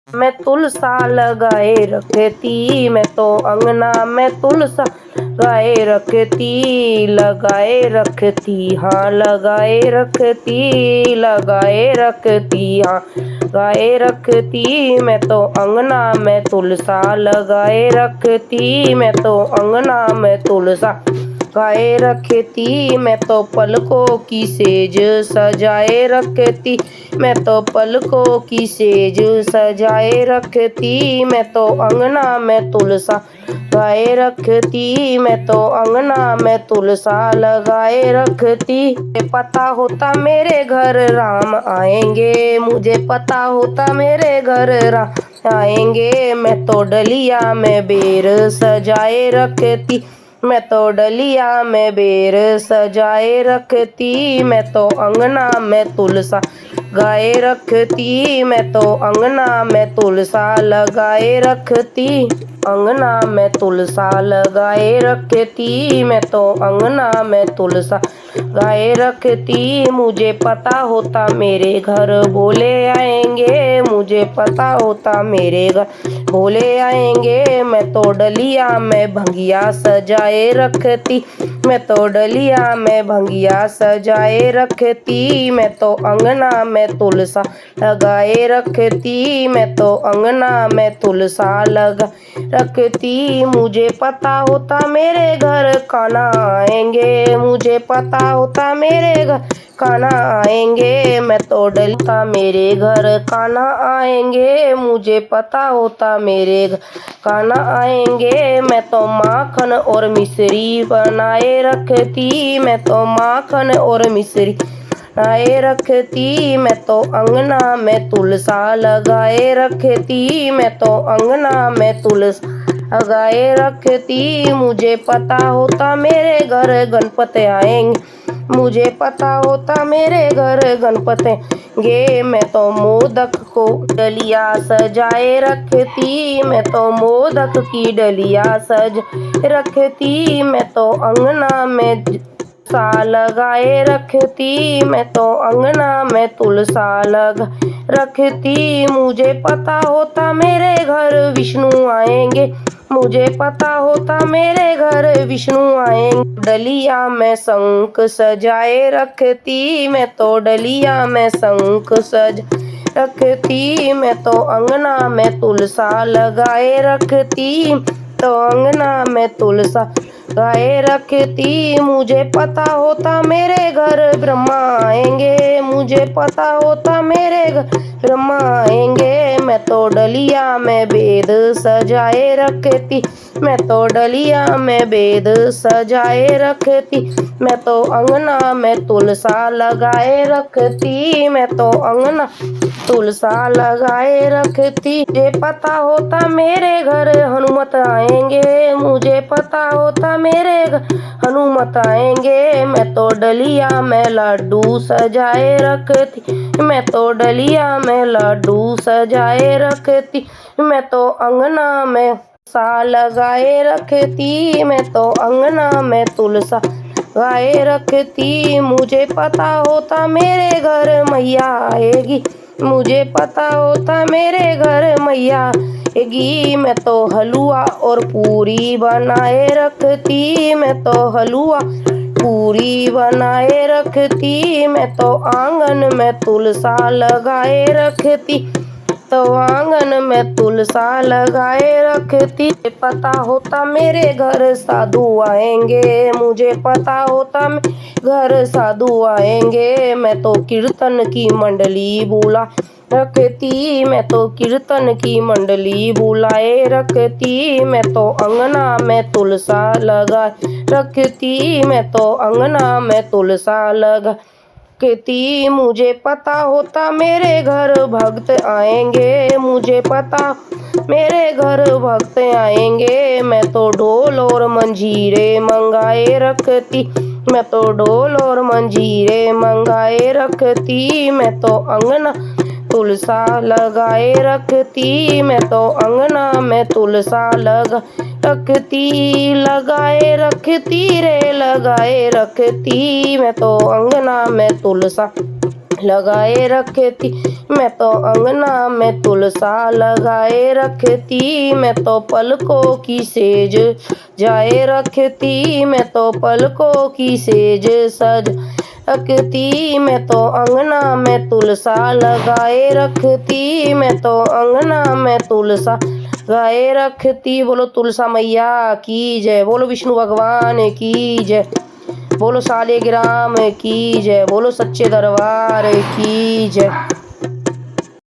मैं तुलसा लगाए रखती, मैं तो अंगना में तुलसा लगाए रखती हाँ लगाए रखती, लगाए रखती हाँ गाए रखती। मैं तो अंगना में तुलसा लगाए रखती, मैं तो अंगना में तुलसा गाए रखती। मैं तो पलकों की सेज सजाए रखती, मैं तो पलकों की सेज सजाए रखती। मैं तो अंगना में तुलसा गाए रखती, मैं तो अंगना में तुलसा लगाए रखती। मुझे पता होता मेरे घर राम आएंगे, मुझे पता होता मेरे घर राम आएंगे। मैं तो डलिया में बेर सजाए रखती, मैं तो डलिया में बेर सजाए रखती। मैं तो अंगना में तुलसा गाए रखती, मैं तो अंगना में तुलसा लगाए रखती। अंगना में तुलसा लगाए रखती, मैं तो अंगना में तुलसा गाए रखती। मुझे पता होता मेरे घर भोले आएंगे, मुझे पता होता मेरे घर भोले आएंगे। मैं तो डलिया में भंगिया सजाए रखती, मैं तो डलिया में भंगिया सजाए रखती। मैं तो अंगना में तुलसा लगाए रखती, मैं तो अंगना में तुलसा लगा रखती। मुझे पता होता मेरे घर कान्हा आएंगे, मुझे पता होता मेरे घर कान्हा आएंगे। मैं तो डलता मेरे घर कान्हा आएंगे, मुझे पता होता मेरे घर कान्हा आएंगे। मैं तो माखन और मिश्री बनाए रखती, मैं तो माखन और मिश्री बनाए रखती। मैं तो अंगना में तुलसा लगाए रखती, मैं तो अंगना में तुलसा लगाए रखती। मुझे पता होता मेरे घर गणपति आएंगे, मुझे पता होता मेरे घर गणपति गे। मैं तो मोदक को डलिया सजाए रखती, मैं तो मोदक की डलिया सज रखती। मैं तो अंगना में तुलसा लगाए रखती, मैं तो अंगना में तुलसा लगा रखती। मुझे पता होता मेरे घर विष्णु आएंगे, मुझे पता होता मेरे घर विष्णु आएंगे। डलिया में शंख सजाए रखती, मैं तो डलिया में शंख सज रखती। मैं तो अंगना में तुलसा लगाए रखती, तो अंगना में तुलसा गाए रखती। मुझे पता होता मेरे घर ब्रह्मा आएंगे, मुझे पता होता मेरे घर ब्रह्मा आएंगे। मैं तो डलिया में वेद सजाए रखती, मैं तो डलिया में वेद सजाए रखती। मैं तो अंगना में तुलसा लगाए रखती, मैं तो अंगना तुलसा लगाए रखती। मुझे पता होता मेरे घर हनुमत आएंगे, मुझे पता होता मेरे घर हनुमत आएंगे। मैं तो डलिया में लड्डू सजाए रखती, मैं तो डलिया में लड्डू सजाए रखती। मैं तो अंगना में तुलसा लगाए रखती, मैं तो अंगना में तुलसा गाए रखती। मुझे पता होता मेरे घर मैया आएगी, मुझे पता होता मेरे घर मैया आएगी। मैं तो हलवा और पूरी बनाए रखती, मैं तो हलवा पूरी बनाए रखती। मैं तो आंगन में तुलसा लगाए रखती, तो आंगन में तुलसा लगाए रखती। पता होता मेरे घर साधु आएंगे, मुझे पता होता मेरे घर साधु आएंगे। मैं तो कीर्तन की मंडली बुला रखती, मैं तो कीर्तन की मंडली बुलाए रखती। मैं तो अंगना में तुलसा लगा रखती, मैं तो अंगना में तुलसा लगा रखती। मुझे पता होता मेरे घर भक्त आएंगे, मुझे पता मेरे घर भक्त आएंगे। मैं तो ढोल और मंजीरे मंगाए रखती, मैं तो ढोल और मंजीरे मंगाए रखती। मैं तो अंगना तुलसा लगाए रखती, मैं तो अंगना में तुलसा लगा रखती, लगाए रखती रे लगाए रखती। मैं तो अंगना में तुलसा लगाए रखती, मैं तो अंगना में तुलसा लगाए रखती, मैं तो पलकों की सेज जाए रखती, मैं तो पलकों की सेज सज रखती, मैं तो अंगना में तुलसा लगाए रखती, मैं तो अंगना में तुलसा गाए रखती। बोलो तुलसा मैया की जय, बोलो विष्णु भगवान की जय, बोलो शालिग्राम की जय, बोलो सच्चे दरबार की जय।